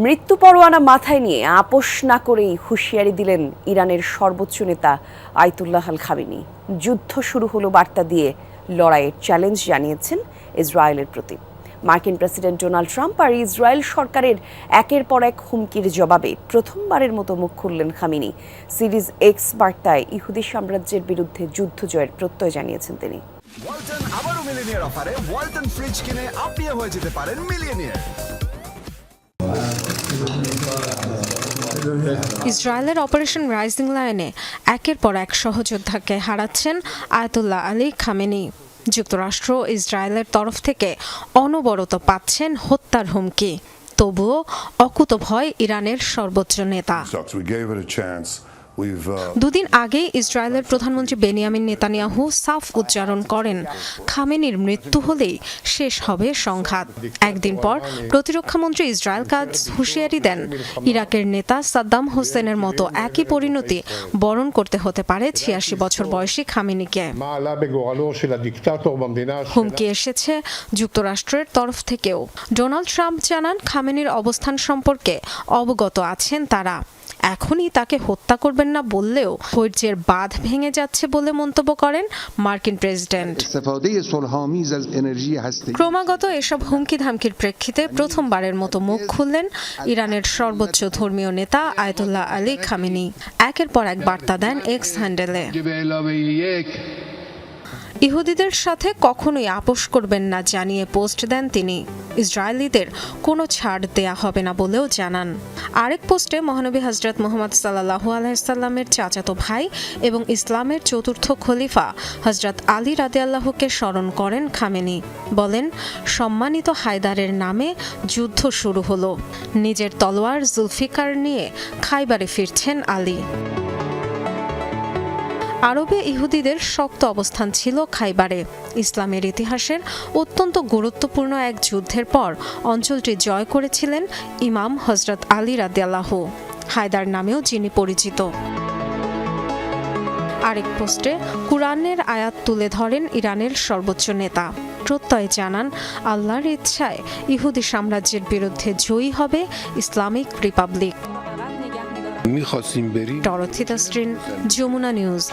মৃত্যু পরোয়ানা মাথায় নিয়ে আপোষ না করেই হুঁশিয়ারি দিলেন ইরানের সর্বোচ্চ নেতা আয়াতুল্লাহ আল খামেনি। যুদ্ধ শুরু হলো বার্তা দিয়ে লড়াইয়ের চ্যালেঞ্জ জানিয়েছেন ইসরায়েলের প্রতি। মার্কিন প্রেসিডেন্ট ডোনাল্ড ট্রাম্প আর ইসরায়েল সরকারের একের পর এক হুমকির জবাবে প্রথমবারের মতো মুখ খুললেন খামেনি। সিরিজ এক্স বার্তায় ইহুদি সাম্রাজ্যের বিরুদ্ধে যুদ্ধ জয়ের প্রত্যয় জানিয়েছেন তিনি। ওয়ালটন আবারও মিলিয়নিয়ার অফারে ওয়ালটন ফ্রিজ কিনে আপনিও হয়ে যেতে পারেন মিলিয়নিয়ার। ইসরায়েলের অপারেশন রাইজিং লায়নে একের পর এক সহযোদ্ধাকে হারাচ্ছেন আয়াতুল্লাহ আলী খামেনি। যুক্তরাষ্ট্র ইসরায়েলের তরফ থেকে অনবরত পাচ্ছেন হত্যার হুমকি, তবুও অকুতভয় ইরানের সর্বোচ্চ নেতা। দুদিন আগে ইসরায়েলের প্রধানমন্ত্রী বেনিয়ামিন নেতানিয়াহু সাফ উচ্চারণ করেন, খামেনির মৃত্যু হলেই শেষ হবে সংঘাত। একদিন পর প্রতিরক্ষামন্ত্রী ইসরায়েল কাজ হুঁশিয়ারি দেন, ইরাকের নেতা সাদ্দাম হোসেনের মতো একই পরিণতি বরণ করতে হতে পারে ৮৬ বছর বয়সী খামেনিকে। হুমকি এসেছে যুক্তরাষ্ট্রের তরফ থেকেও। ডোনাল্ড ট্রাম্প জানান, খামেনির অবস্থান সম্পর্কে অবগত আছেন তারা। এখনই তাকে হত্যা করবেন না বললেও ধৈর্যের বাঁধ ভেঙে যাচ্ছে বলে মন্তব্য করেন মার্কিন প্রেসিডেন্ট। ক্রমাগত এসব হুমকি ধামকির প্রেক্ষিতে প্রথমবারের মতো মুখ খুললেন ইরানের সর্বোচ্চ ধর্মীয় নেতা আয়াতুল্লাহ আলী খামেনি। একের পর এক বার্তা দেন এক্স হ্যান্ডেলে। ইহুদিদের সাথে কখনোই আপোষ করবেন না জানিয়ে পোস্ট দেন তিনি। ইসরায়েলিদের কোনো ছাড় দেয়া হবে না বলেও জানান। আরেক পোস্টে মহানবী হযরত মুহাম্মদ সাল্লাল্লাহু আলাইহি সাল্লামের চাচাতো ভাই এবং ইসলামের চতুর্থ খলিফা হযরত আলী রাদিয়াল্লাহুকে স্মরণ করেন খামেনি। বলেন, সম্মানিত হায়দারের নামে যুদ্ধ শুরু হলো। নিজের তলোয়ার জুলফিকার নিয়ে খাইবারে ফিরছেন আলী। আরবে ইহুদিদের শক্ত অবস্থান ছিল খাইবারে। ইসলামের ইতিহাসের অত্যন্ত গুরুত্বপূর্ণ এক যুদ্ধের পর অঞ্চলটি জয় করেছিলেন ইমাম হযরত আলী রাদিয়াল্লাহু, হায়দার নামেও যিনি পরিচিত। আরেক পোস্টে কুরআনের আয়াত তুলে ধরেন ইরানের সর্বোচ্চ নেতা। প্রত্যয় জানান, আল্লাহর ইচ্ছায় ইহুদি সাম্রাজ্যের বিরুদ্ধে জয়ী হবে Islamic republic. Dorothy Tasrin, Jamuna news.